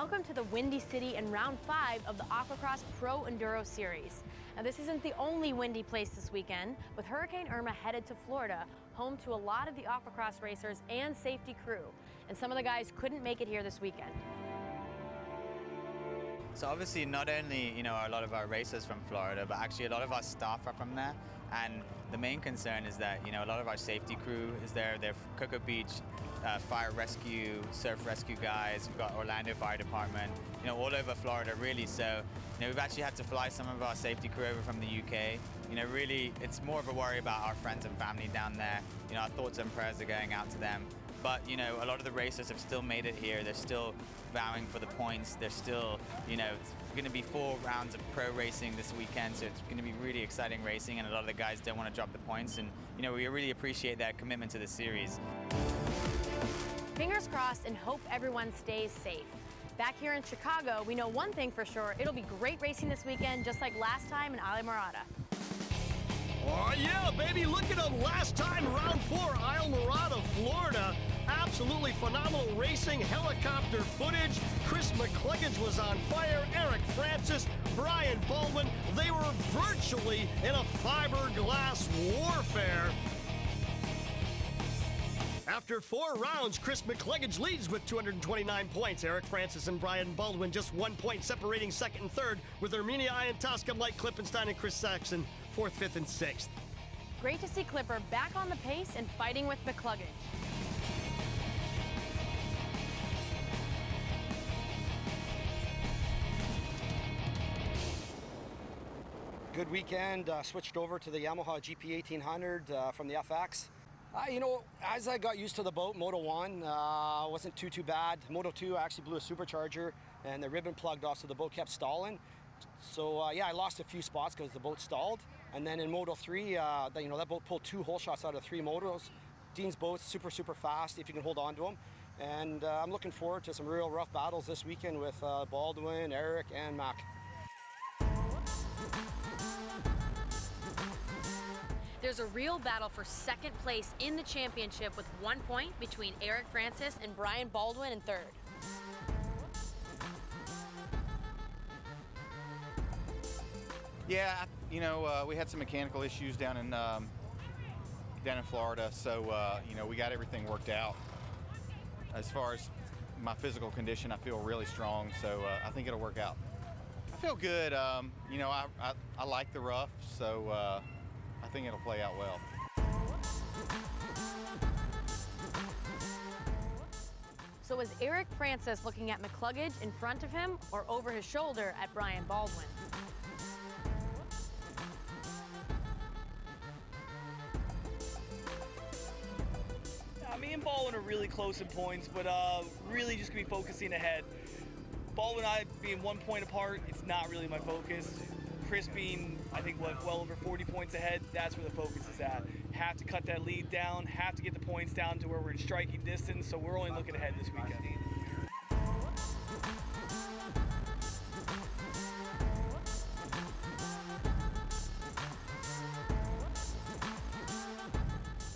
Welcome to the Windy City in round 5 of the AquaX Pro Enduro Series. Now this isn't the only windy place this weekend, with Hurricane Irma headed to Florida, home to a lot of the AquaX racers and safety crew. And some of the guys couldn't make it here this weekend. So obviously not only, are a lot of our racers from Florida, but actually a lot of our staff are from there. And the main concern is that, a lot of our safety crew is there. They're Cocoa Beach fire rescue, surf rescue guys. We've got Orlando Fire Department, all over Florida really. So, we've actually had to fly some of our safety crew over from the UK. Really, it's more of a worry about our friends and family down there. Our thoughts and prayers are going out to them. But, a lot of the racers have still made it here. They're still vowing for the points. They're still, it's going to be 4 rounds of pro racing this weekend, so it's going to be really exciting racing, and a lot of the guys don't want to drop the points, and, we really appreciate their commitment to the series. Fingers crossed and hope everyone stays safe. Back here in Chicago, we know one thing for sure. It'll be great racing this weekend, just like last time in Islamorada. Oh yeah, baby, look at them last time, round 4, Islamorada, Florida. Absolutely phenomenal racing, helicopter footage. Chris MacClugage was on fire, Eric Francis, Brian Baldwin. They were virtually in a fiberglass warfare. After 4 rounds, Chris MacClugage leads with 229 points. Eric Francis and Brian Baldwin just 1 point separating second and third, with Armenia Iantoska, Mike Klippenstein, and Chris Saxon 4th, 5th, and 6th. Great to see Clipper back on the pace and fighting with MacClugage. Good weekend, switched over to the Yamaha GP 1800 from the FX. As I got used to the boat, Moto 1 wasn't too bad. Moto 2, I actually blew a supercharger and the ribbon plugged off, so the boat kept stalling. So I lost a few spots because the boat stalled. And then in Moto 3, that boat pulled 2 hole shots out of 3 motos. Dean's boat's super fast if you can hold on to them. And I'm looking forward to some real rough battles this weekend with Baldwin, Eric, and Mac. There's a real battle for second place in the championship with 1 point between Eric Francis and Brian Baldwin in third. Yeah, we had some mechanical issues down in Florida, so we got everything worked out. As far as my physical condition, I feel really strong, so I think it'll work out. I feel good. I like the rough, so I think it'll play out well. So is Eric Francis looking at MacClugage in front of him or over his shoulder at Brian Baldwin? Me and Baldwin are really close in points, but really just gonna be focusing ahead. Baldwin and I being 1 point apart, it's not really my focus. Chris being, I think, well over 40 points ahead, that's where the focus is at. Have to cut that lead down, have to get the points down to where we're in striking distance, so we're only looking ahead this weekend.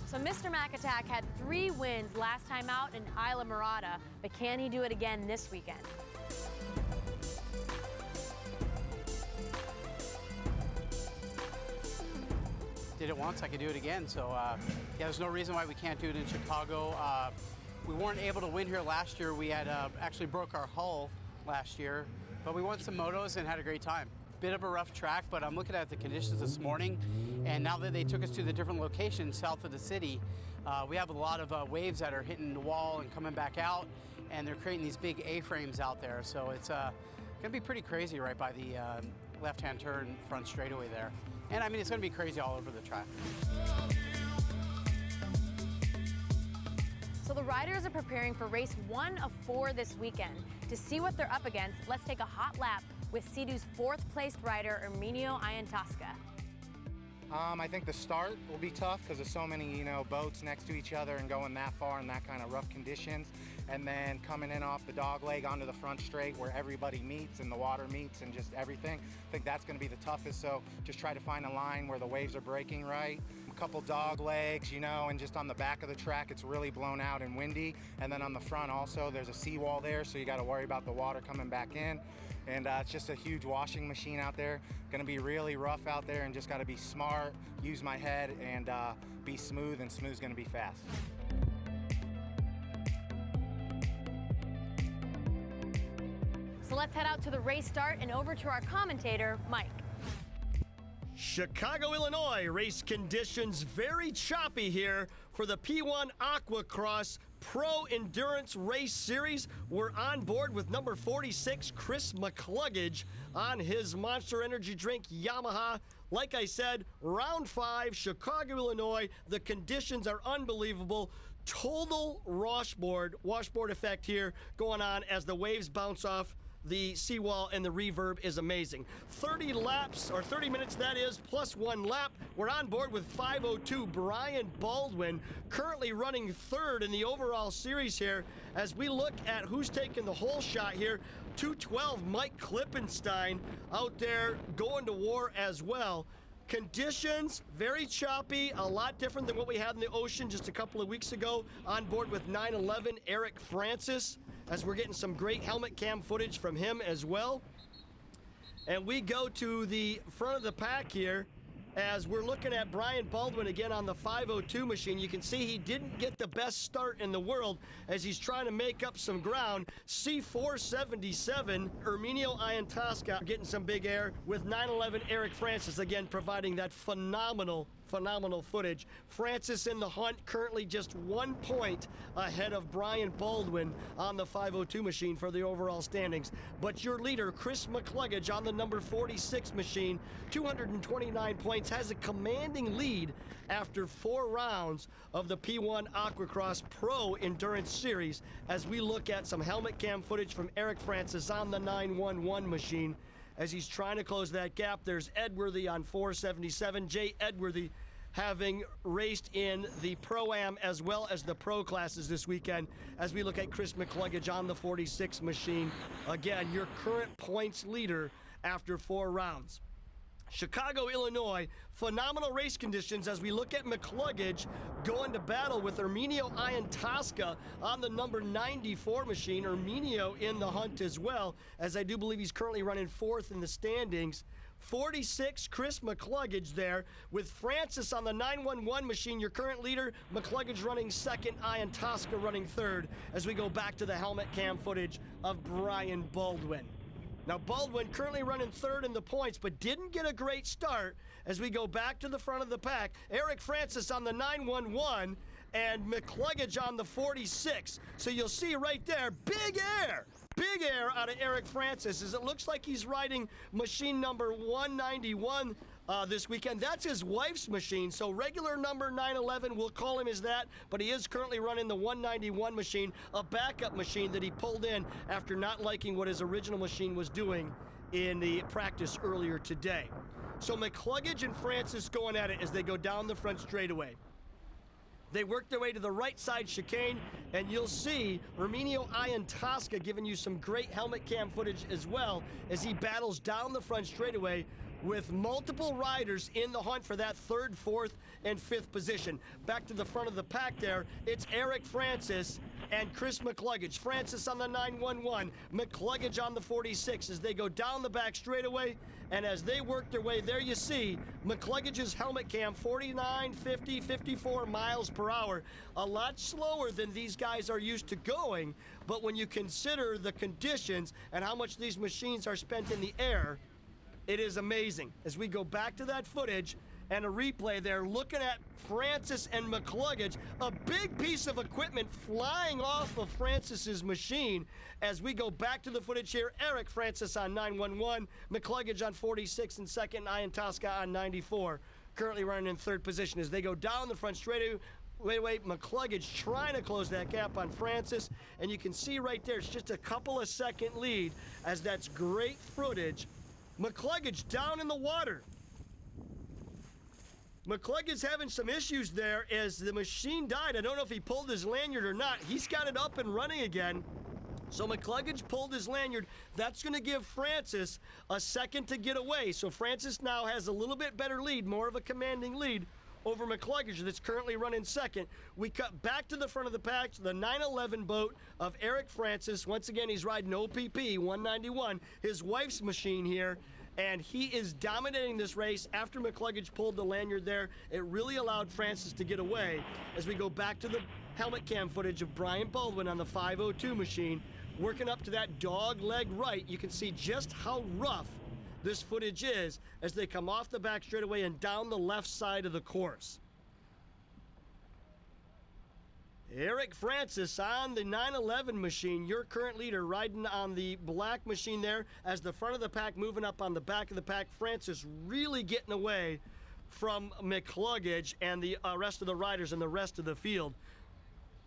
So Mr. Mac Attack had 3 wins last time out in Islamorada, but can he do it again this weekend? Did it once, I could do it again. So there's no reason why we can't do it in Chicago. We weren't able to win here last year. We had actually broke our hull last year, but we won some motos and had a great time. Bit of a rough track, but I'm looking at the conditions this morning, and now that they took us to the different locations south of the city, we have a lot of waves that are hitting the wall and coming back out, and they're creating these big A-frames out there. So it's gonna be pretty crazy right by the left-hand turn front straightaway there. And I mean, it's gonna be crazy all over the track. So the riders are preparing for race 1 of 4 this weekend. To see what they're up against, let's take a hot lap with Sea-Doo's 4th placed rider, Armenia Iantoska. I think the start will be tough because there's so many, you know, boats next to each other and going that far in that kind of rough conditions. And then coming in off the dog leg onto the front straight where everybody meets and the water meets and just everything. I think that's going to be the toughest. So just try to find a line where the waves are breaking right. A couple dog legs, you know, and just on the back of the track, it's really blown out and windy. And then on the front also, there's a seawall there, so you got to worry about the water coming back in. And it's just a huge washing machine out there. Going to be really rough out there, and just got to be smart, use my head, and be smooth, and smooth's going to be fast. So let's head out to the race start and over to our commentator, Mike. Chicago, Illinois, race conditions very choppy here for the P1 AquaX Pro Endurance Race Series. We're on board with number 46, Chris MacClugage, on his Monster Energy drink Yamaha. Like I said, round 5, Chicago, Illinois. The conditions are unbelievable. Total washboard effect here going on as the waves bounce off the seawall, and the reverb is amazing. 30 laps, or 30 minutes that is, plus 1 lap. We're on board with 5:02 Brian Baldwin, currently running 3rd in the overall series here. As we look at who's taking the whole shot here, 212 Mike Klippenstein out there going to war as well. Conditions, very choppy, a lot different than what we had in the ocean just a couple of weeks ago. On board with 911 Eric Francis, as we're getting some great helmet cam footage from him as well. And we go to the front of the pack here as we're looking at Brian Baldwin again on the 5:02 machine. You can see he didn't get the best start in the world as he's trying to make up some ground. C477, Erminio Iantosca getting some big air with 911 Eric Francis again providing that phenomenal footage. Francis in the hunt, currently just 1 point ahead of Brian Baldwin on the 5:02 machine for the overall standings. But your leader, Chris MacClugage, on the number 46 machine, 229 points, has a commanding lead after 4 rounds of the P1 AquaX Pro Endurance Series as we look at some helmet cam footage from Eric Francis on the 911 machine. As he's trying to close that gap, there's Edworthy on 477. Jay Edworthy having raced in the Pro-Am as well as the Pro classes this weekend as we look at Chris MacClugage on the 46 machine. Again, your current points leader after 4 rounds. Chicago, Illinois, phenomenal race conditions as we look at MacClugage going to battle with Erminio Iantosca on the number 94 machine. Erminio in the hunt as well, as I do believe he's currently running 4th in the standings. 46, Chris MacClugage there with Francis on the 911 machine, your current leader. MacClugage running 2nd, Iantosca running 3rd as we go back to the helmet cam footage of Brian Baldwin. Now, Baldwin currently running 3rd in the points, but didn't get a great start as we go back to the front of the pack. Eric Francis on the 911 and MacClugage on the 46. So you'll see right there, big air out of Eric Francis as it looks like he's riding machine number 191 this weekend. That's his wife's machine, so regular number 911, we'll call him as that, but he is currently running the 191 machine, a backup machine that he pulled in after not liking what his original machine was doing in the practice earlier today. So MacClugage and Francis going at it as they go down the front straightaway. They work their way to the right side chicane, and you'll see Erminio Iantosca giving you some great helmet cam footage as well as he battles down the front straightaway with multiple riders in the hunt for that 3rd, 4th, and 5th position. Back to the front of the pack there, it's Eric Francis and Chris MacClugage. Francis on the 911, MacClugage on the 46 as they go down the back straightaway. And as they work their way, there you see MacClugage's helmet cam, 49, 50, 54 miles per hour. A lot slower than these guys are used to going, but when you consider the conditions and how much these machines are spent in the air, it is amazing. As we go back to that footage and a replay there, looking at Francis and MacClugage, a big piece of equipment flying off of Francis's machine. As we go back to the footage here, Eric Francis on 911, MacClugage on 46 and 2nd, Iantosca on 94, currently running in 3rd position. As they go down the front straightaway, MacClugage trying to close that gap on Francis, and you can see right there, it's just a couple of second lead as that's great footage. MacClugage down in the water. MacClugage is having some issues there as the machine died. I don't know if he pulled his lanyard or not. He's got it up and running again. So MacClugage pulled his lanyard. That's going to give Francis a second to get away. So Francis now has a little bit better lead, more of a commanding lead over MacClugage that's currently running second. We cut back to the front of the pack to the 911 boat of Eric Francis. Once again, he's riding OPP 191, his wife's machine here. And he is dominating this race after MacClugage pulled the lanyard there. It really allowed Francis to get away. As we go back to the helmet cam footage of Brian Baldwin on the 502 machine, working up to that dog leg right, you can see just how rough this footage is as they come off the back straightaway and down the left side of the course. Eric Francis on the 911 machine, your current leader, riding on the black machine there as the front of the pack moving up on the back of the pack. Francis really getting away from MacClugage and the rest of the riders and the rest of the field.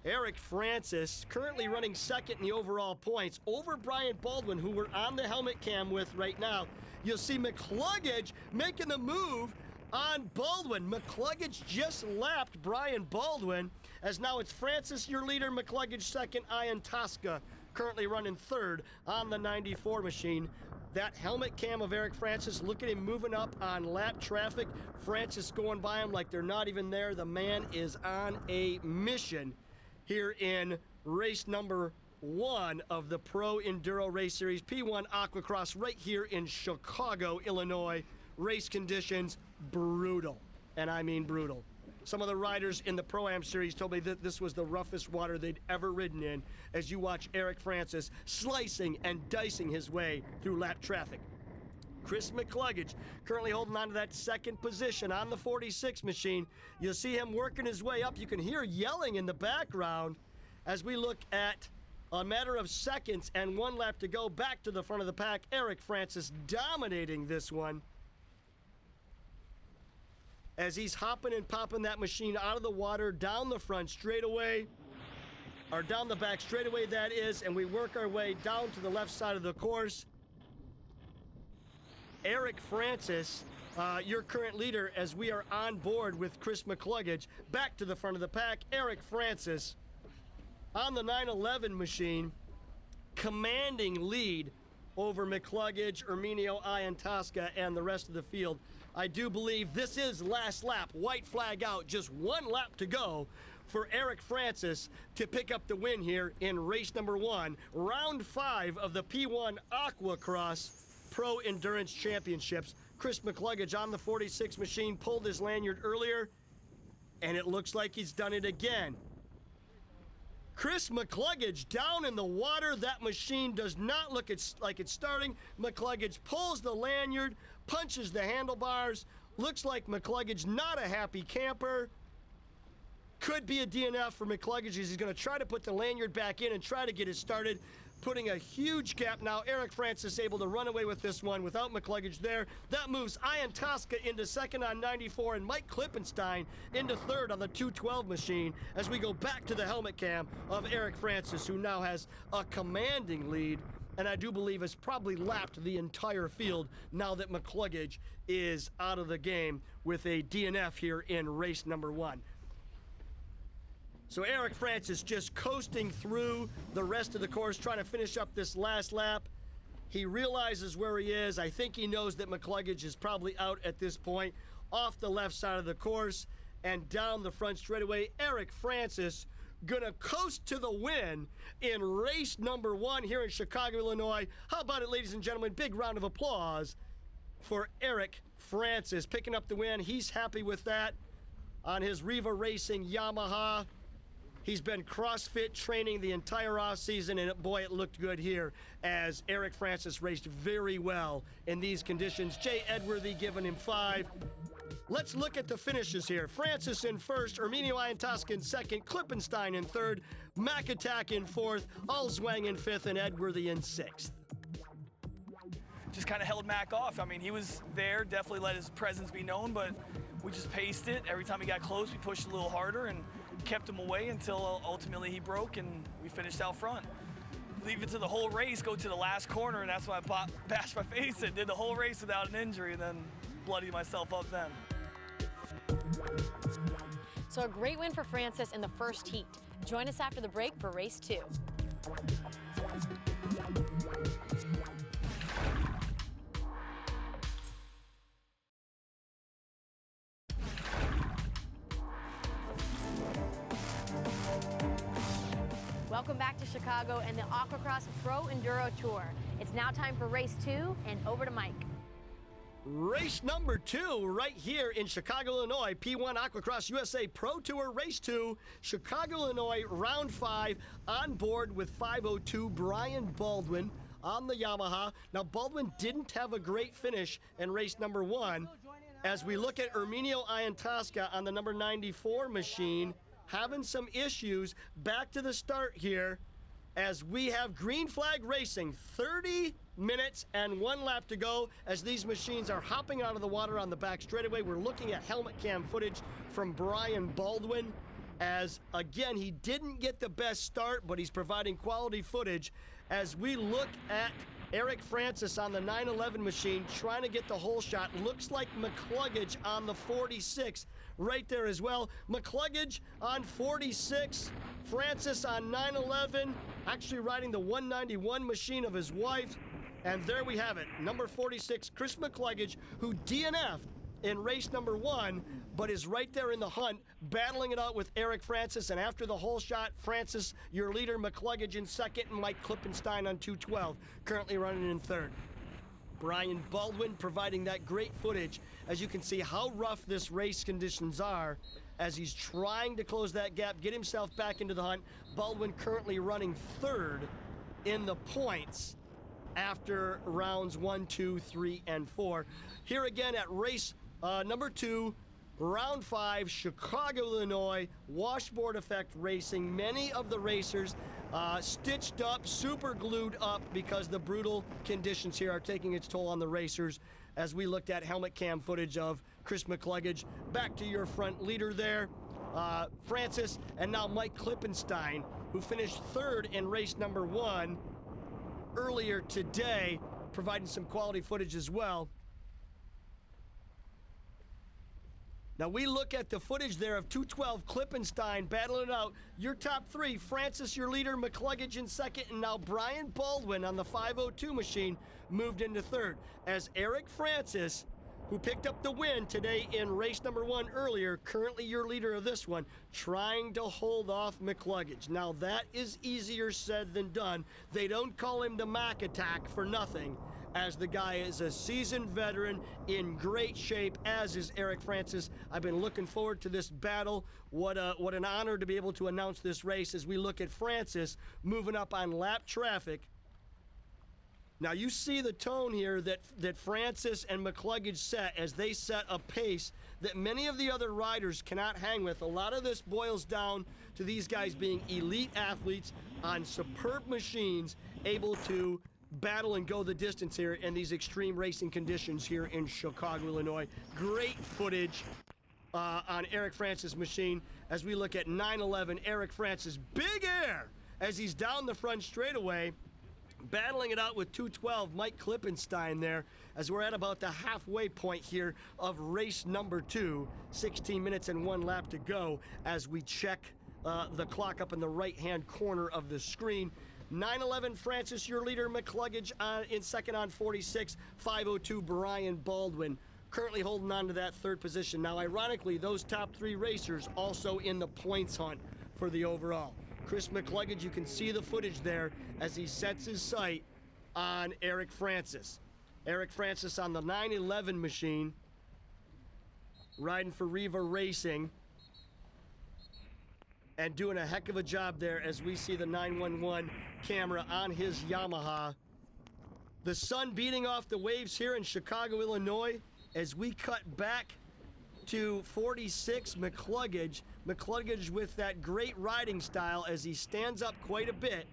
Eric Francis currently running second in the overall points over Brian Baldwin, who we're on the helmet cam with right now. You'll see MacClugage making the move on Baldwin. MacClugage just lapped Brian Baldwin, as now it's Francis, your leader, MacClugage second, Ian Tosca currently running third on the 94 machine. That helmet cam of Eric Francis, look at him moving up on lap traffic. Francis going by him like they're not even there. The man is on a mission here in race number 1 of the Pro Enduro Race Series, P1 AquaX, right here in Chicago, Illinois. Race conditions, brutal, and I mean brutal. Some of the riders in the Pro-Am series told me that this was the roughest water they'd ever ridden in, as you watch Eric Francis slicing and dicing his way through lap traffic. Chris MacClugage currently holding on to that second position on the 46 machine. You'll see him working his way up. You can hear yelling in the background as we look at a matter of seconds and 1 lap to go back to the front of the pack. Eric Francis dominating this one as he's hopping and popping that machine out of the water, down the front straightaway, or down the back straightaway that is, and we work our way down to the left side of the course. Eric Francis, your current leader, as we are on board with Chris MacClugage, back to the front of the pack. Eric Francis on the 911 machine, commanding lead over MacClugage, Erminio, Ian Tosca, and the rest of the field. I do believe this is last lap, white flag out, just 1 lap to go for Eric Francis to pick up the win here in race number 1, round 5 of the P1 AquaX Pro Endurance Championships. Chris MacClugage on the 46 machine pulled his lanyard earlier, and it looks like he's done it again. Chris MacClugage down in the water. That machine does not look like it's starting. MacClugage pulls the lanyard, punches the handlebars. Looks like MacClugage not a happy camper. Could be a DNF for MacClugage as he's going to try to put the lanyard back in and try to get it started, putting a huge gap now. Eric Francis able to run away with this one without MacClugage there. That moves Ian Tosca into second on 94 and Mike Klippenstein into third on the 212 machine as we go back to the helmet cam of Eric Francis, who now has a commanding lead, and I do believe has probably lapped the entire field now that MacClugage is out of the game with a DNF here in race number 1. So Eric Francis just coasting through the rest of the course, trying to finish up this last lap. He realizes where he is. I think he knows that MacClugage is probably out at this point, off the left side of the course and down the front straightaway. Eric Francis gonna coast to the win in race number 1 here in Chicago, Illinois. How about it, ladies and gentlemen? Big round of applause for Eric Francis picking up the win. He's happy with that on his Riva Racing Yamaha. He's been CrossFit training the entire off season, and boy, it looked good here as Eric Francis raced very well in these conditions. Jay Edworthy giving him 5. Let's look at the finishes here. Francis in first, Erminio Ian Tosca in second, Klippenstein in third, McAttack in fourth, Alzwang in fifth, and Edworthy in sixth. Just kind of held Mac off. I mean, he was there, definitely let his presence be known, but we just paced it. Every time he got close, we pushed a little harder and kept him away until ultimately he broke and we finished out front. Leave it to the whole race, go to the last corner, and that's when I bashed my face and did the whole race without an injury, and then bloodied myself up then. So a great win for Francis in the first heat. Join us after the break for race 2. Welcome back to Chicago and the AquaX Pro Enduro Tour. It's now time for race 2, and over to Mike. Race number 2 right here in Chicago, Illinois. P1 AquaX USA Pro Tour Race 2, Chicago, Illinois, round 5, on board with 502 Brian Baldwin on the Yamaha. Now, Baldwin didn't have a great finish in race number 1. As we look at Erminio Iantasca on the number 94 machine, having some issues. Back to the start here as we have green flag racing. 30 minutes and 1 lap to go as these machines are hopping out of the water on the back straightaway. We're looking at helmet cam footage from Brian Baldwin as, again, he didn't get the best start, but he's providing quality footage as we look at Eric Francis on the 911 machine trying to get the whole shot. Looks like MacClugage on the 46 right there as well. MacClugage on 46, Francis on 911, actually riding the 191 machine of his wife. And there we have it, number 46, Chris MacClugage, who DNF'd in race number 1, but is right there in the hunt, battling it out with Eric Francis. And after the whole shot, Francis, your leader, MacClugage in second, and Mike Klippenstein on 212, currently running in third. Brian Baldwin providing that great footage as you can see how rough this race conditions are as he's trying to close that gap, get himself back into the hunt. Baldwin currently running third in the points after rounds 1, 2, 3, and 4. Here again at race number 2, round 5, Chicago, Illinois, washboard effect racing. Many of the racers stitched up, super glued up because the brutal conditions here are taking its toll on the racers as we looked at helmet cam footage of Chris MacClugage. Back to your front leader there, Francis, and now Mike Klippenstein, who finished third in race number 1 earlier today, providing some quality footage as well. Now we look at the footage there of 212 Klippenstein battling it out. Your top 3, Francis, your leader, MacClugage in second, and now Brian Baldwin on the 502 machine moved into third. As Eric Francis, who picked up the win today in race number 1 earlier, currently your leader of this one, trying to hold off MacClugage. Now that is easier said than done. They don't call him the Mac Attack for nothing, as the guy is a seasoned veteran in great shape, as is Eric Francis. I've been looking forward to this battle. What an honor to be able to announce this race as we look at Francis moving up on lap traffic. Now you see the tone here that Francis and MacClugage set as they set a pace that many of the other riders cannot hang with. A lot of this boils down to these guys being elite athletes on superb machines, able to battle and go the distance here in these extreme racing conditions here in Chicago, Illinois. Great footage on Eric Francis' machine as we look at 911. Eric Francis, big air as he's down the front straightaway, battling it out with 212 Mike Klippenstein there as we're at about the halfway point here of race number 2. 16 minutes and 1 lap to go as we check the clock up in the right-hand corner of the screen. 911 Francis, your leader, MacClugage in second on 46, 502 Brian Baldwin, currently holding on to that third position. Now, ironically, those top 3 racers also in the points hunt for the overall. Chris MacClugage, you can see the footage there as he sets his sight on Eric Francis. Eric Francis on the 911 machine, riding for Riva Racing, and doing a heck of a job there as we see the 911 camera on his Yamaha. The sun beating off the waves here in Chicago, Illinois, as we cut back to 46 MacClugage. MacClugage with that great riding style as he stands up quite a bit.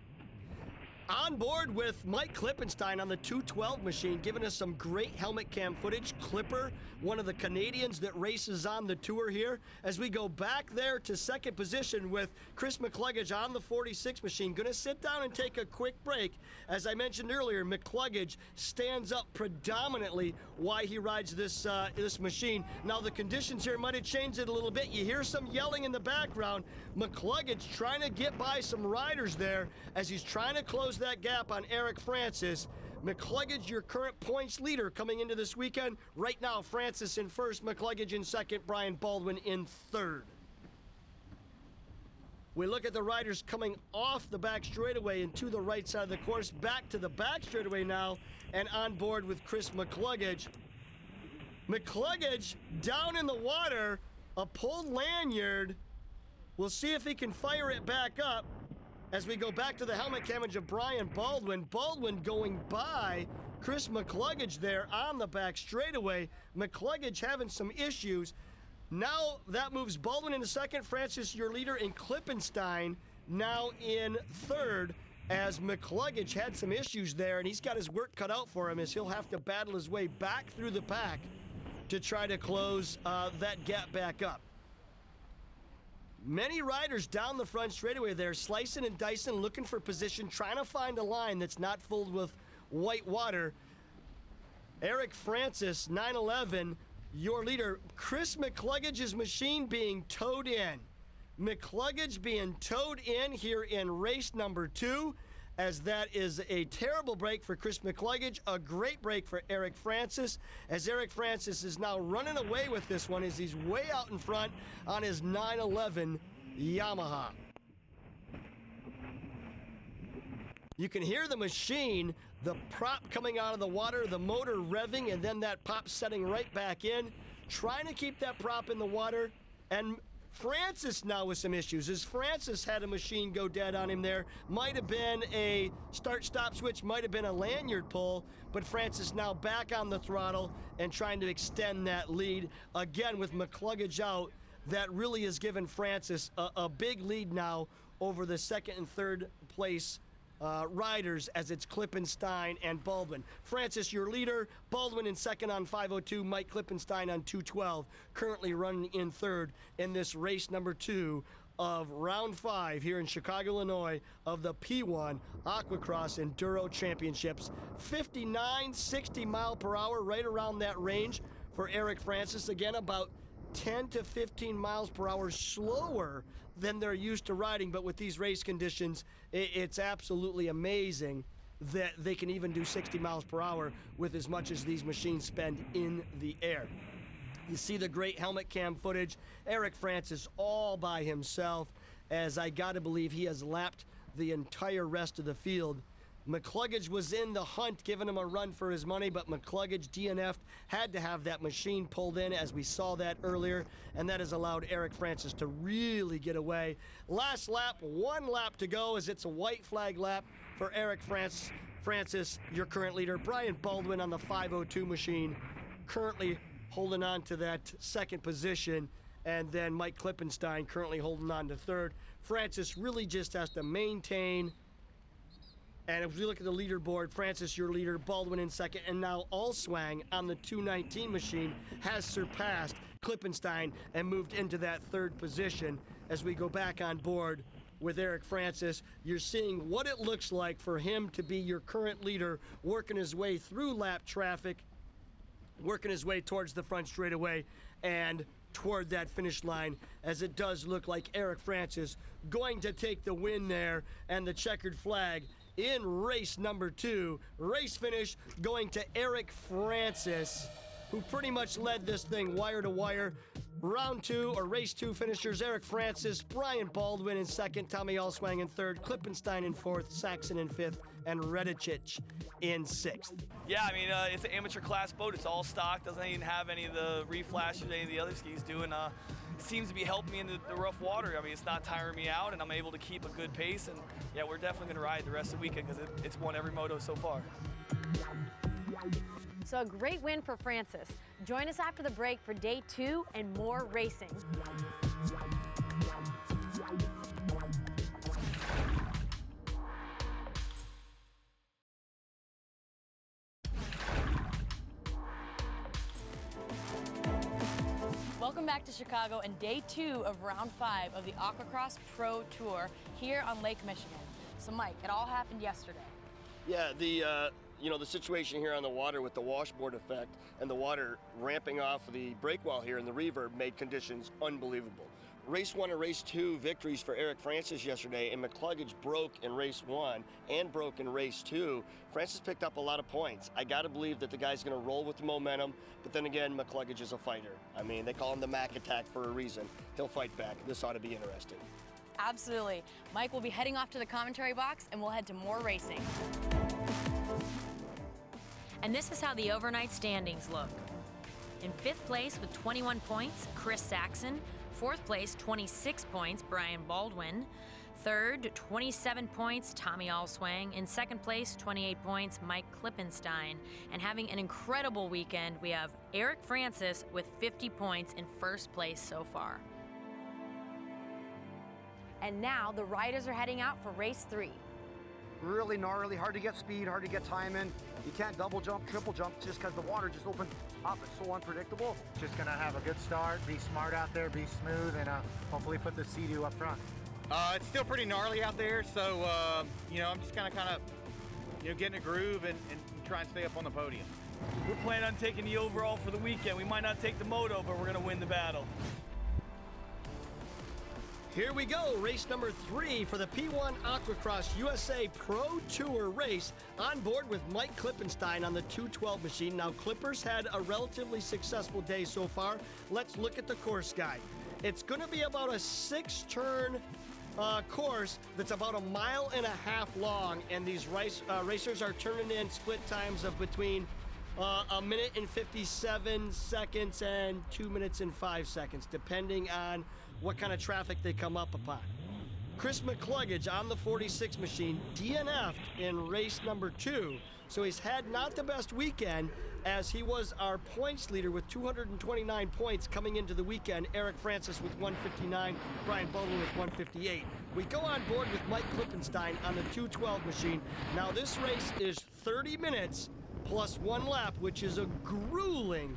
On board with Mike Klippenstein on the 212 machine, giving us some great helmet cam footage. Clipper, one of the Canadians that races on the tour here. As we go back there to second position with Chris MacClugage on the 46 machine. Going to sit down and take a quick break. As I mentioned earlier, MacClugage stands up predominantly why he rides this machine. Now the conditions here might have changed it a little bit. You hear some yelling in the background. MacClugage trying to get by some riders there as he's trying to close that gap on Eric Francis. MacClugage, your current points leader coming into this weekend. Right now, Francis in first, MacClugage in second, Brian Baldwin in third. We look at the riders coming off the back straightaway and to the right side of the course, back to the back straightaway now, and on board with Chris MacClugage. MacClugage down in the water, a pulled lanyard. We'll see if he can fire it back up. As we go back to the helmet camage of Brian Baldwin. Baldwin going by Chris MacClugage there on the back straightaway. MacClugage having some issues. Now that moves Baldwin into second. Francis, your leader, in Klippenstein now in third, as MacClugage had some issues there, and he's got his work cut out for him as he'll have to battle his way back through the pack to try to close that gap back up. Many riders down the front straightaway there, slicing and dicing, looking for position, trying to find a line that's not filled with white water. Eric Francis, 911, your leader. Chris MacClugage's machine being towed in. MacClugage being towed in here in race number 2, as that is a terrible break for Chris MacClugage, a great break for Eric Francis, as Eric Francis is now running away with this one as he's way out in front on his 911 Yamaha. You can hear the machine, the prop coming out of the water, the motor revving, and then that pop setting right back in, trying to keep that prop in the water. And Francis now with some issues, as Francis had a machine go dead on him there. Might have been a start-stop switch, might have been a lanyard pull, but Francis now back on the throttle and trying to extend that lead. Again, with MacClugage out, that really has given Francis a big lead now over the second and third place riders, as it's Klippenstein and Baldwin. Francis, your leader. Baldwin in second on 502. Mike Klippenstein on 212. Currently running in third in this race number 2 of round 5 here in Chicago, Illinois, of the P1 AquaX Enduro Championships. 59, 60 mile per hour, right around that range for Eric Francis. Again, about 10 to 15 miles per hour slower than they're used to riding, but with these race conditions, it's absolutely amazing that they can even do 60 miles per hour with as much as these machines spend in the air. You see the great helmet cam footage. Eric Francis all by himself, as I gotta believe he has lapped the entire rest of the field. MacClugage was in the hunt, giving him a run for his money, but MacClugage DNF'd, had to have that machine pulled in, as we saw that earlier, and that has allowed Eric Francis to really get away. Last lap, 1 lap to go, as it's a white flag lap for Eric Francis, your current leader. Brian Baldwin on the 502 machine, currently holding on to that second position, and then Mike Klippenstein currently holding on to third. Francis really just has to maintain. And if we look at the leaderboard, Francis, your leader, Baldwin in second, and now Allswang on the 219 machine has surpassed Klippenstein and moved into that third position. As we go back on board with Eric Francis, you're seeing what it looks like for him to be your current leader, working his way through lap traffic, working his way towards the front straightaway and toward that finish line, as it does look like Eric Francis going to take the win there, and the checkered flag in race number 2. Race finish going to Eric Francis, who pretty much led this thing wire to wire. Round 2, or race 2 finishers: Eric Francis, Brian Baldwin in second, Tommy Allswang in third, Klippenstein in fourth, Saxon in fifth, and Redicic in sixth. Yeah, I mean, it's an amateur class boat. It's all stock, doesn't even have any of the reflashes any of the other skis do, and seems to be helping me in the rough water. I mean, it's not tiring me out, and I'm able to keep a good pace, and yeah, we're definitely going to ride the rest of the weekend because it's won every moto so far. So a great win for Francis. Join us after the break for day 2 and more racing. back to Chicago and day 2 of round 5 of the AquaX Pro Tour here on Lake Michigan. So Mike, it all happened yesterday. Yeah, the situation here on the water with the washboard effect and the water ramping off the brake wall here and the reverb made conditions unbelievable. Race 1 and Race 2 victories for Eric Francis yesterday, and MacClugage broke in Race 1 and broke in Race 2. Francis picked up a lot of points. I got to believe that the guy's going to roll with the momentum, but then again, MacClugage is a fighter. I mean, they call him the Mac Attack for a reason. He'll fight back. This ought to be interesting. Absolutely. Mike will be heading off to the commentary box, and we'll head to more racing. And this is how the overnight standings look. In 5th place with 21 points, Chris Saxon. 4th place, 26 points, Brian Baldwin. 3rd, 27 points, Tommy Allswang. In 2nd place, 28 points, Mike Klippenstein. And having an incredible weekend, we have Eric Francis with 50 points in 1st place so far. And now the riders are heading out for race 3. Really gnarly, hard to get speed, hard to get time in. You can't double jump, triple jump, just because the water just opened up. It's so unpredictable. Just gonna have a good start, be smart out there, be smooth, and hopefully put the Sea-Doo up front. It's still pretty gnarly out there, so I'm just kind of getting a groove and try and stay up on the podium. We're planning on taking the overall for the weekend. We might not take the moto, but we're going to win the battle. Here we go, race number 3 for the P1 AquaX USA Pro Tour race. On board with Mike Klippenstein on the 212 machine. Now, Clippers had a relatively successful day so far. Let's look at the course guide. It's going to be about a 6-turn course that's about 1.5 miles long, and these racers are turning in split times of between 1 minute and 57 seconds and 2 minutes and 5 seconds, depending on what kind of traffic they come up upon. Chris MacClugage on the 46 machine DNF'd in race number 2, so he's had not the best weekend, as he was our points leader with 229 points coming into the weekend. Eric Francis with 159, Brian Baldwin with 158. We go on board with Mike Klippenstein on the 212 machine. Now this race is 30 minutes plus 1 lap, which is a grueling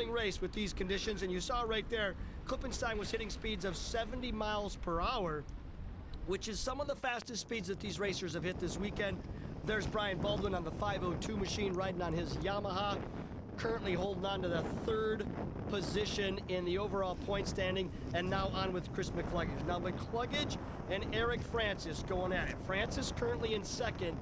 race with these conditions, and you saw right there, Klippenstein was hitting speeds of 70 miles per hour, which is some of the fastest speeds that these racers have hit this weekend. There's Brian Baldwin on the 502 machine riding on his Yamaha, currently holding on to the 3rd position in the overall point standing, and now on with Chris MacClugage. Now MacClugage and Eric Francis going at it. Francis currently in 2nd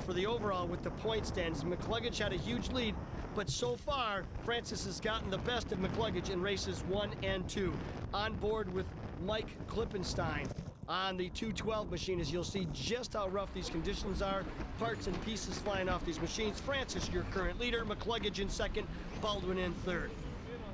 for the overall with the point stands. MacClugage had a huge lead, but so far Francis has gotten the best of MacClugage in races 1 and 2. On board with Mike Klippenstein on the 212 machine, as you'll see just how rough these conditions are. Parts and pieces flying off these machines. Francis, your current leader. MacClugage in 2nd, Baldwin in 3rd.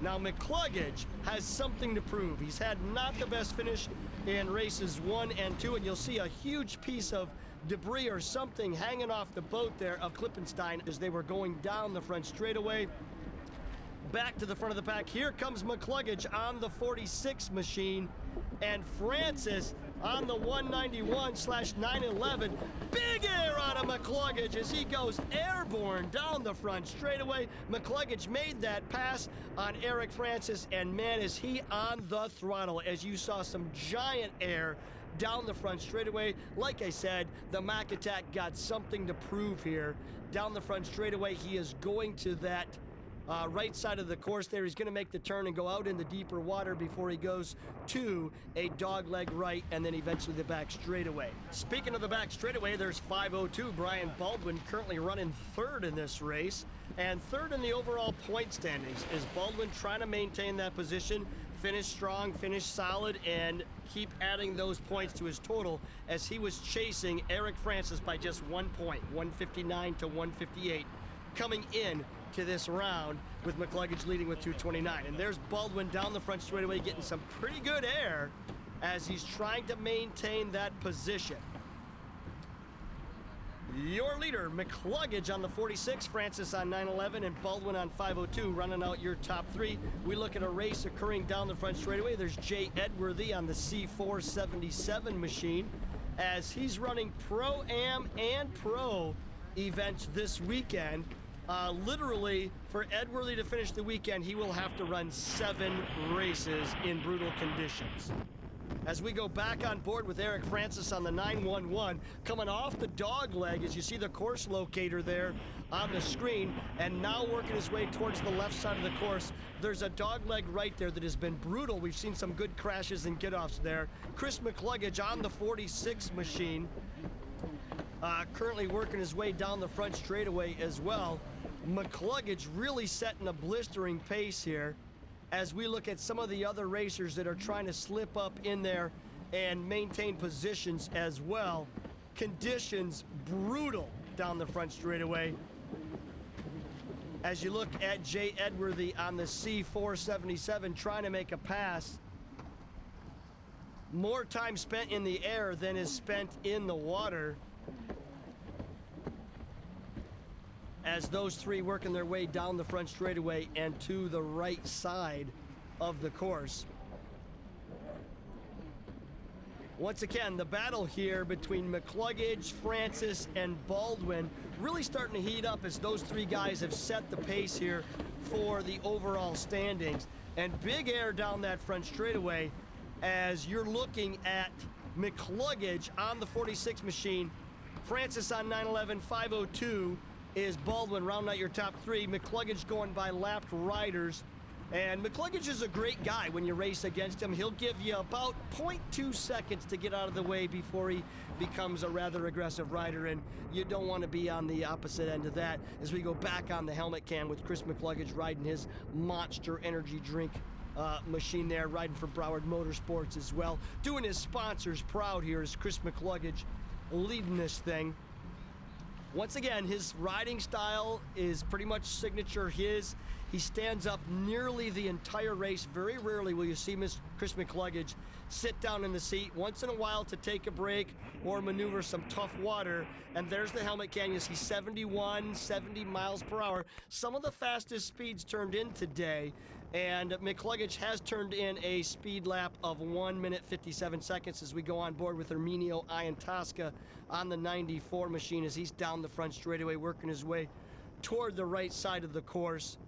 Now MacClugage has something to prove. He's had not the best finish in races 1 and 2, and you'll see a huge piece of debris or something hanging off the boat there of Klippenstein as they were going down the front straightaway. Back to the front of the pack. Here comes MacClugage on the 46 machine, and Francis on the 191/911. Big air out of MacClugage as he goes airborne down the front straightaway. MacClugage made that pass on Eric Francis, and man, is he on the throttle as you saw some giant air down the front straightaway. Like I said, the Mac Attack got something to prove here. Down the front straightaway, he is going to that right side of the course there. He's going to make the turn and go out in the deeper water before he goes to a dogleg right and then eventually the back straightaway. Speaking of the back straightaway, there's 502. Brian Baldwin currently running 3rd in this race, and 3rd in the overall point standings. Is Baldwin trying to maintain that position, finish strong, finish solid, and keep adding those points to his total, as he was chasing Eric Francis by just 1 point, 159 to 158, coming in to this round with MacClugage leading with 229. And there's Baldwin down the front straightaway getting some pretty good air as he's trying to maintain that position. Your leader, MacClugage on the 46, Francis on 911, and Baldwin on 502, running out your top 3. We look at a race occurring down the front straightaway. There's Jay Edworthy on the C477 machine, as he's running Pro-Am and Pro events this weekend. Literally, for Edworthy to finish the weekend, he will have to run 7 races in brutal conditions. As we go back on board with Eric Francis on the 911, coming off the dog leg, as you see the course locator there on the screen, and now working his way towards the left side of the course. There's a dog leg right there that has been brutal. We've seen some good crashes and get-offs there. Chris MacClugage on the 46 machine, currently working his way down the front straightaway as well. MacClugage really setting a blistering pace here as we look at some of the other racers that are trying to slip up in there and maintain positions as well. Conditions brutal down the front straightaway. As you look at Jay Edworthy on the C477 trying to make a pass, more time spent in the air than is spent in the water, as those three working their way down the front straightaway and to the right side of the course. Once again, the battle here between MacClugage, Francis, and Baldwin really starting to heat up as those three guys have set the pace here for the overall standings. And big air down that front straightaway as you're looking at MacClugage on the 46 machine, Francis on 911, 502 is Baldwin rounding out your top 3. MacClugage going by lapped riders. And MacClugage is a great guy when you race against him. He'll give you about 0.2 seconds to get out of the way before he becomes a rather aggressive rider, and you don't want to be on the opposite end of that as we go back on the helmet cam with Chris MacClugage riding his Monster energy drink machine there, riding for Broward Motorsports as well. Doing his sponsors proud here is Chris MacClugage leading this thing. Once again, his riding style is pretty much signature his. He stands up nearly the entire race. Very rarely will you see Chris MacClugage sit down in the seat once in a while to take a break or maneuver some tough water. And there's the helmet cam. You see 71, 70 miles per hour. Some of the fastest speeds turned in today. And MacClugage has turned in a speed lap of 1 minute 57 seconds as we go on board with Herminio Iantosca on the 94 machine as he's down the front straightaway working his way toward the right side of the course.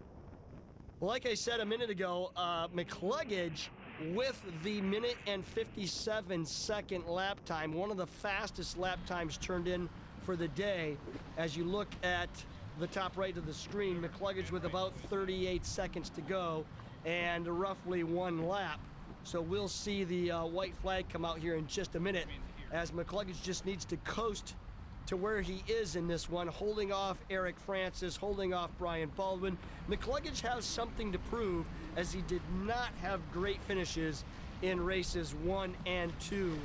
Like I said a minute ago, MacClugage with the minute and 57 second lap time, one of the fastest lap times turned in for the day. As you look at the top right of the screen, MacClugage with about 38 seconds to go and roughly 1 lap. So we'll see the white flag come out here in just a minute as MacClugage just needs to coast to where he is in this one, holding off Eric Francis, holding off Brian Baldwin. MacClugage has something to prove as he did not have great finishes in races 1 and 2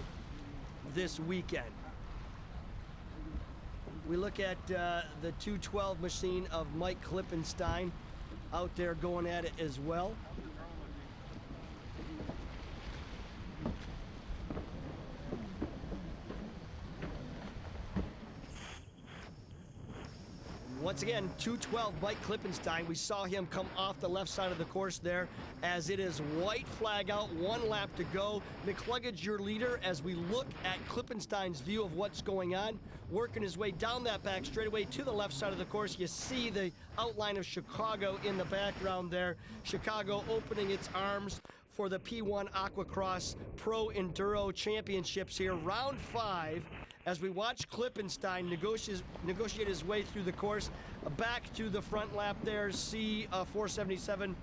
this weekend. We look at the 212 machine of Mike Klippenstein out there going at it as well. Once again, 212 Mike Klippenstein. We saw him come off the left side of the course there as it is white flag out, 1 lap to go. MacClugage, your leader, as we look at Klippenstein's view of what's going on, working his way down that back straightaway to the left side of the course. You see the outline of Chicago in the background there. Chicago opening its arms for the P1 AquaX Pro Enduro Championships here, round 5. As we watch Klippenstein negotiate his way through the course, back to the front lap there, C477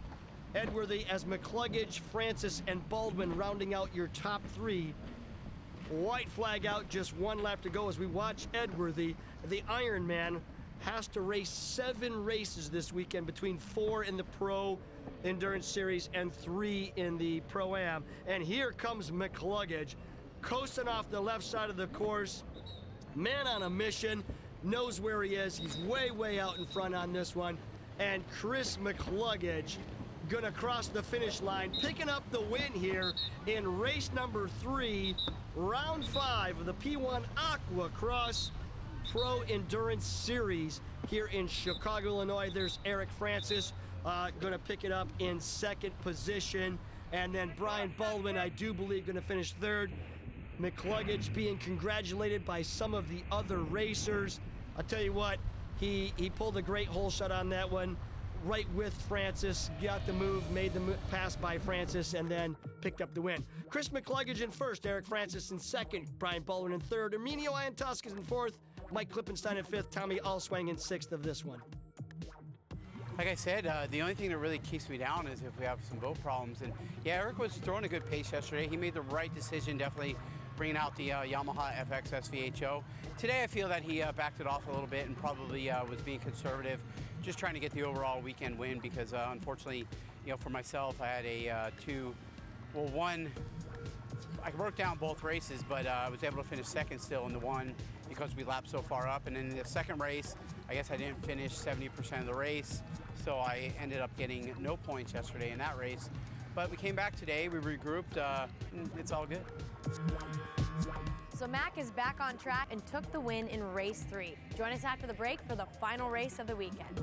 Edworthy as MacClugage, Francis, and Baldwin rounding out your top 3. White flag out, just 1 lap to go as we watch Edworthy. The Ironman has to race 7 races this weekend, between 4 in the Pro Endurance Series and 3 in the Pro-Am. And here comes MacClugage, coasting off the left side of the course. Man on a mission, knows where he is. He's way, way out in front on this one. And Chris MacClugage gonna cross the finish line, picking up the win here in race number 3, round 5 of the P1 AquaX Pro Endurance Series here in Chicago, Illinois. There's Eric Francis gonna pick it up in 2nd position. And then Brian Baldwin, I do believe, gonna finish 3rd. MacClugage being congratulated by some of the other racers. I'll tell you what, He pulled a great hole shot on that one, right with Francis, got the move, made the pass by Francis, and then picked up the win. Chris MacClugage in first, Eric Francis in second, Brian Baldwin in third, Arminio Iantaskas in fourth, Mike Klippenstein in fifth, Tommy Allswang in sixth of this one. Like I said, the only thing that really keeps me down is if we have some boat problems. And yeah, Eric was throwing a good pace yesterday. He made the right decision, definitely bringing out the Yamaha FX SVHO. Today I feel that he backed it off a little bit and probably was being conservative, just trying to get the overall weekend win because unfortunately, for myself, I had I broke down both races, but I was able to finish second still in the one because we lapped so far up. And in the second race, I guess I didn't finish 70% of the race, so I ended up getting no points yesterday in that race. But we came back today, we regrouped, it's all good. So Mac is back on track and took the win in race 3. Join us after the break for the final race of the weekend.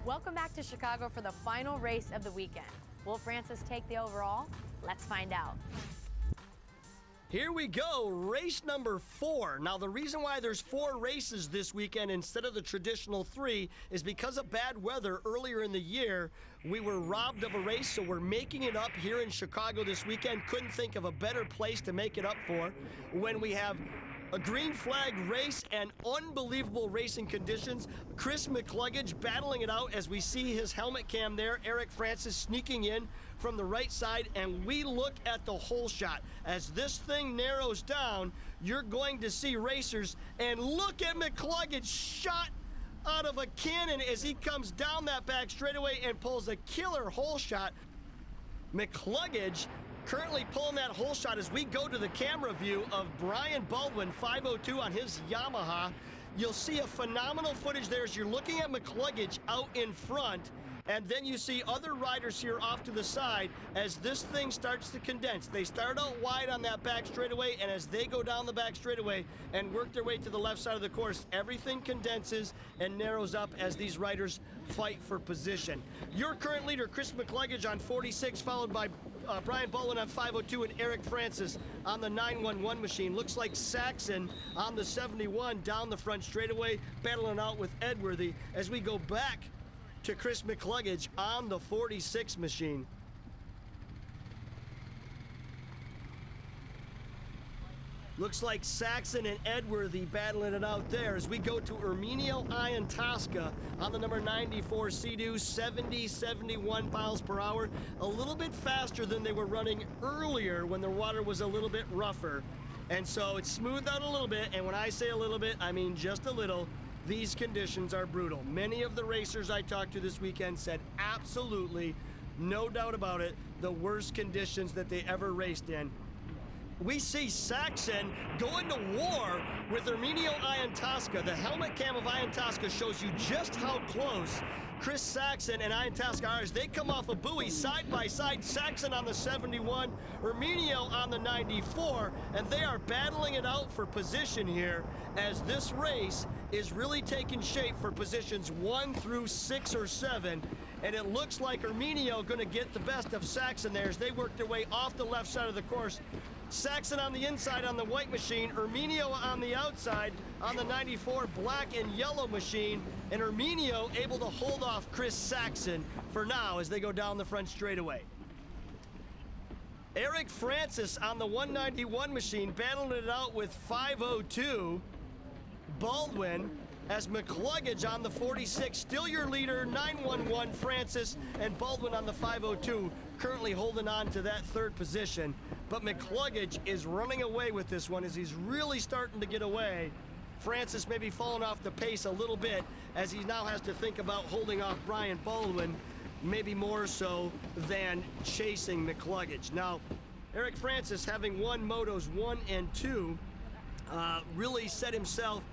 Welcome back to Chicago for the final race of the weekend. Will Francis take the overall? Let's find out. Here we go, race number 4. Now, the reason why there's 4 races this weekend instead of the traditional 3 is because of bad weather earlier in the year. We were robbed of a race, so we're making it up here in Chicago this weekend. Couldn't think of a better place to make it up for when we have a green flag race and unbelievable racing conditions. Chris MacClugage battling it out as we see his helmet cam there. Eric Francis sneaking in from the right side, and we look at the hole shot. As this thing narrows down, you're going to see racers, and look at MacClugage shot out of a cannon as he comes down that back straightaway and pulls a killer hole shot. MacClugage currently pulling that hole shot as we go to the camera view of Brian Baldwin, 502 on his Yamaha. You'll see a phenomenal footage there as you're looking at MacClugage out in front, and then you see other riders here off to the side as this thing starts to condense. They start out wide on that back straightaway, and as they go down the back straightaway and work their way to the left side of the course, everything condenses and narrows up as these riders fight for position. Your current leader, Chris MacClugage on 46, followed by Brian Baldwin on 502 and Eric Francis on the 911 machine. Looks like Saxon on the 71 down the front straightaway, battling out with Edworthy as we go back to Chris MacClugage on the 46 machine. Looks like Saxon and Edworthy battling it out there as we go to Arminio Iantaskas on the number 94 Sea-Doo, 71 miles per hour. A little bit faster than they were running earlier when the water was a little bit rougher. And so it's smoothed out a little bit, and when I say a little bit, I mean just a little. These conditions are brutal. Many of the racers I talked to this weekend said absolutely, no doubt about it, the worst conditions that they ever raced in. We see Saxon going to war with Arminio Iantaskas. The helmet cam of Iantaskas shows you just how close Chris Saxon and Iantaskas are as they come off a buoy side by side. Saxon on the 71, Arminio on the 94, and they are battling it out for position here as this race is really taking shape for positions 1 through 6 or 7. And it looks like Arminio going to get the best of Saxon there as they work their way off the left side of the course. Saxon on the inside on the white machine, Arminio on the outside on the 94 black and yellow machine, and Arminio able to hold off Chris Saxon for now as they go down the front straightaway. Eric Francis on the 191 machine battling it out with 502. Baldwin as MacClugage on the 46, still your leader, 911 Francis, and Baldwin on the 502, currently holding on to that third position. But MacClugage is running away with this one as he's really starting to get away. Francis may be falling off the pace a little bit as he now has to think about holding off Brian Baldwin, maybe more so than chasing MacClugage. Now, Eric Francis, having won Motos 1 and 2, really set himself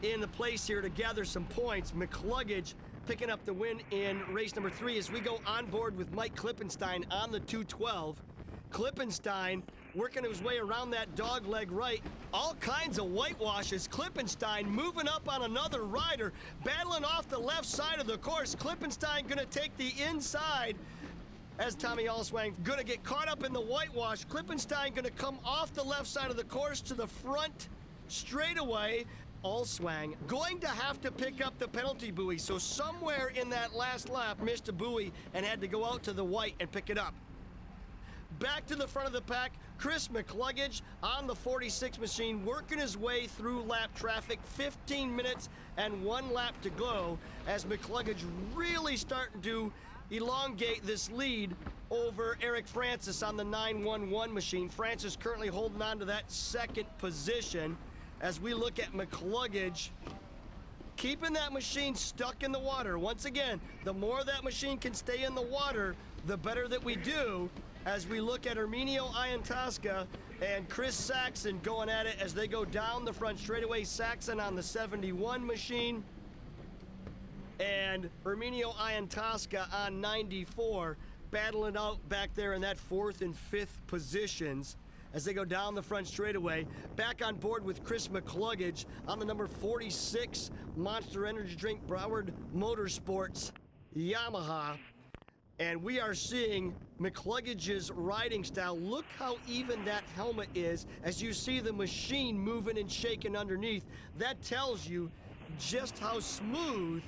in the place here to gather some points. MacClugage picking up the win in race number 3 as we go on board with Mike Klippenstein on the 212. Klippenstein working his way around that dog leg right. All kinds of whitewashes. Klippenstein moving up on another rider, battling off the left side of the course. Klippenstein gonna take the inside as Tommy Allswang gonna get caught up in the whitewash. Klippenstein gonna come off the left side of the course to the front straightaway. Allswang going to have to pick up the penalty buoy. So somewhere in that last lap missed a buoy and had to go out to the white and pick it up. Back to the front of the pack, Chris MacClugage on the 46 machine, working his way through lap traffic, 15 minutes and 1 lap to go, as MacClugage really starting to elongate this lead over Eric Francis on the 911 machine. Francis currently holding on to that second position as we look at MacClugage keeping that machine stuck in the water. Once again, the more that machine can stay in the water, the better that we do, as we look at Herminio Iantasca and Chris Saxon going at it as they go down the front straightaway. Saxon on the 71 machine and Herminio Iantasca on 94, battling out back there in that 4th and 5th positions as they go down the front straightaway. Back on board with Chris MacClugage on the number 46 Monster Energy Drink Broward Motorsports Yamaha. And we are seeing MacClugage's riding style. Look how even that helmet is as you see the machine moving and shaking underneath. That tells you just how smooth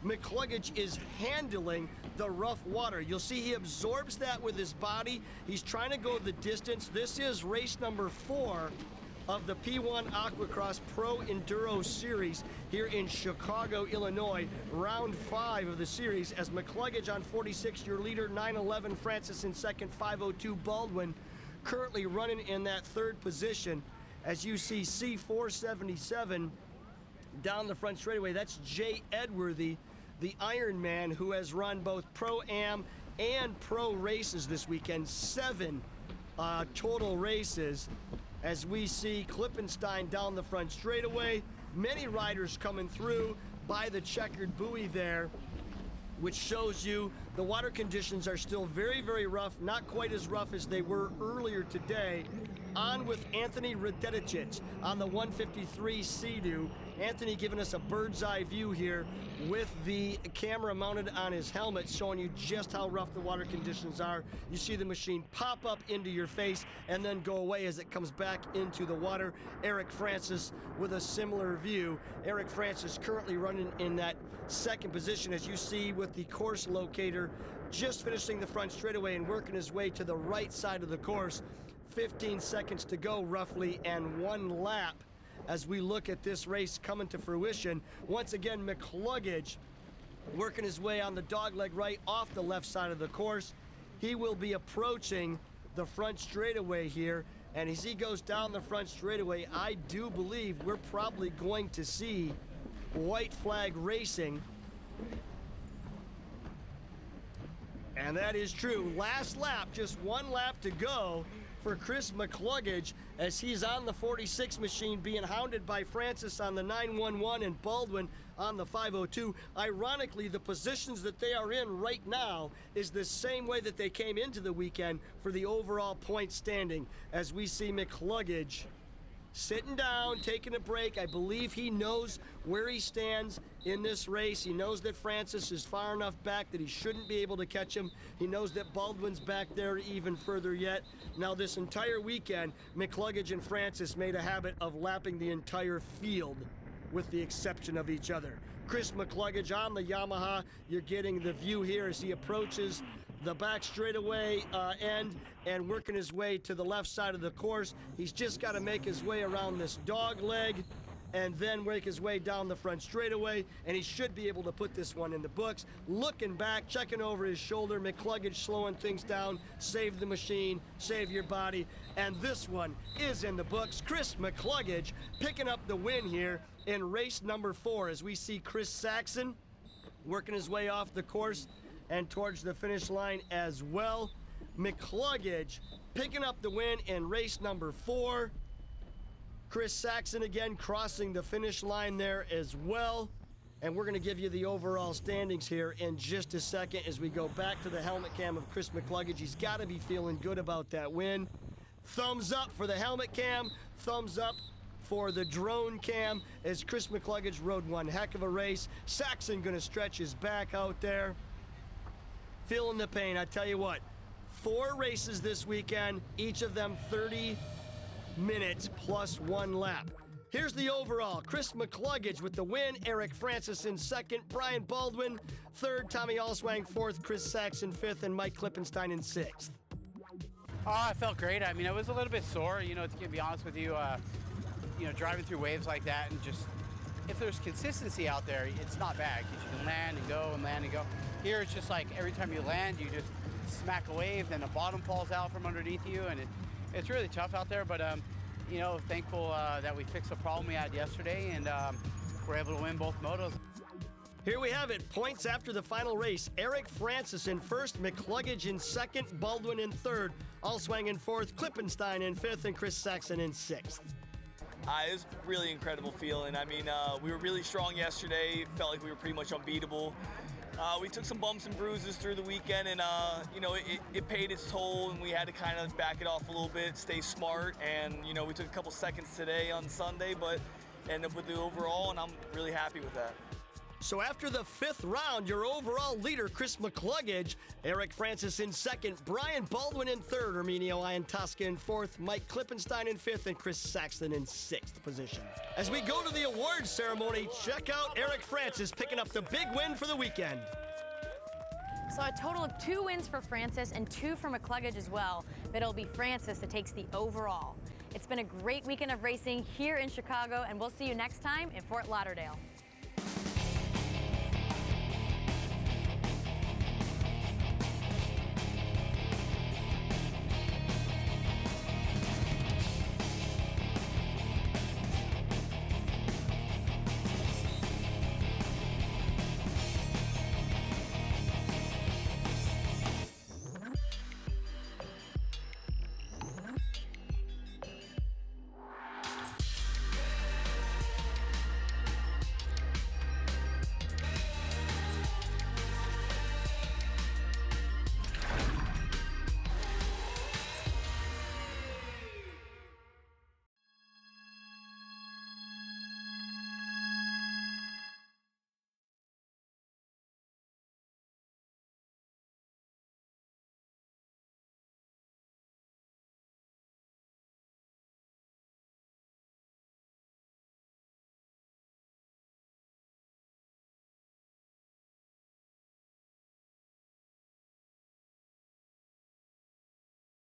MacClugage is handling the rough water. You'll see he absorbs that with his body. He's trying to go the distance. This is race number 4 of the P1 AquaX Pro Enduro Series here in Chicago, Illinois. Round 5 of the series as MacClugage on 46, your leader, 911, Francis in second, 502, Baldwin currently running in that 3rd position. As you see C477 down the front straightaway, that's Jay Edworthy, the Iron Man, who has run both Pro-Am and Pro races this weekend, 7 total races. As we see Klippenstein down the front straightaway, many riders coming through by the checkered buoy there, which shows you the water conditions are still very, very rough, not quite as rough as they were earlier today. On with Anthony Radeticic on the 153 Sea-Doo. Anthony giving us a bird's eye view here with the camera mounted on his helmet, showing you just how rough the water conditions are. You see the machine pop up into your face and then go away as it comes back into the water. Eric Francis with a similar view. Eric Francis currently running in that 2nd position, as you see with the course locator just finishing the front straightaway and working his way to the right side of the course. 15 seconds to go roughly and 1 lap as we look at this race coming to fruition. Once again, MacClugage working his way on the dogleg right off the left side of the course. He will be approaching the front straightaway here, and as he goes down the front straightaway, I do believe we're probably going to see white flag racing. And that is true. Last lap, just 1 lap to go for Chris MacClugage as he's on the 46 machine being hounded by Francis on the 911 and Baldwin on the 502. Ironically, the positions that they are in right now is the same way that they came into the weekend for the overall point standing, as we see MacClugage sitting down, taking a break. I believe he knows where he stands in this race. He knows that Francis is far enough back that he shouldn't be able to catch him. He knows that Baldwin's back there even further yet. Now, this entire weekend, MacClugage and Francis made a habit of lapping the entire field with the exception of each other. Chris MacClugage on the Yamaha. You're getting the view here as he approaches the back straightaway end and working his way to the left side of the course. He's just got to make his way around this dog leg and then work his way down the front straightaway, and he should be able to put this one in the books. Looking back, checking over his shoulder, MacClugage slowing things down. Save the machine, save your body, and this one is in the books. Chris MacClugage picking up the win here in race number 4 as we see Chris Saxon working his way off the course and towards the finish line as well. MacClugage picking up the win in race number 4. Chris Saxon again crossing the finish line there as well. And we're going to give you the overall standings here in just a second as we go back to the helmet cam of Chris MacClugage. He's got to be feeling good about that win. Thumbs up for the helmet cam, thumbs up for the drone cam as Chris MacClugage rode one heck of a race. Saxon gonna stretch his back out there. Feeling the pain, I tell you what. 4 races this weekend, each of them 30 minutes plus 1 lap. Here's the overall. Chris MacClugage with the win, Eric Francis in second, Brian Baldwin third, Tommy Allswang fourth, Chris Saxon fifth, and Mike Klippenstein in sixth. Oh, I felt great. I mean, I was a little bit sore, to be honest with you. Driving through waves like that, and just, if there's consistency out there, it's not bad, because you can land and go and land and go. Here, it's just like every time you land, you just smack a wave, then the bottom falls out from underneath you, and it's really tough out there, but thankful that we fixed the problem we had yesterday, and we're able to win both motos. Here we have it, points after the final race. Eric Francis in first, MacClugage in second, Baldwin in third, Allswang in fourth, Klippenstein in fifth, and Chris Saxon in sixth. It was a really incredible feeling. I mean, we were really strong yesterday. Felt like we were pretty much unbeatable. We took some bumps and bruises through the weekend, and it paid its toll, and we had to kind of back it off a little bit, stay smart, and we took a couple seconds today on Sunday, but ended up with the overall, and I'm really happy with that. So after the 5th round, your overall leader, Chris MacClugage, Eric Francis in second, Brian Baldwin in third, Arminio Iantosca in fourth, Mike Klippenstein in fifth, and Chris Saxon in sixth position. As we go to the awards ceremony, check out Eric Francis picking up the big win for the weekend. So a total of 2 wins for Francis and 2 for MacClugage as well, but it'll be Francis that takes the overall. It's been a great weekend of racing here in Chicago, and we'll see you next time in Fort Lauderdale.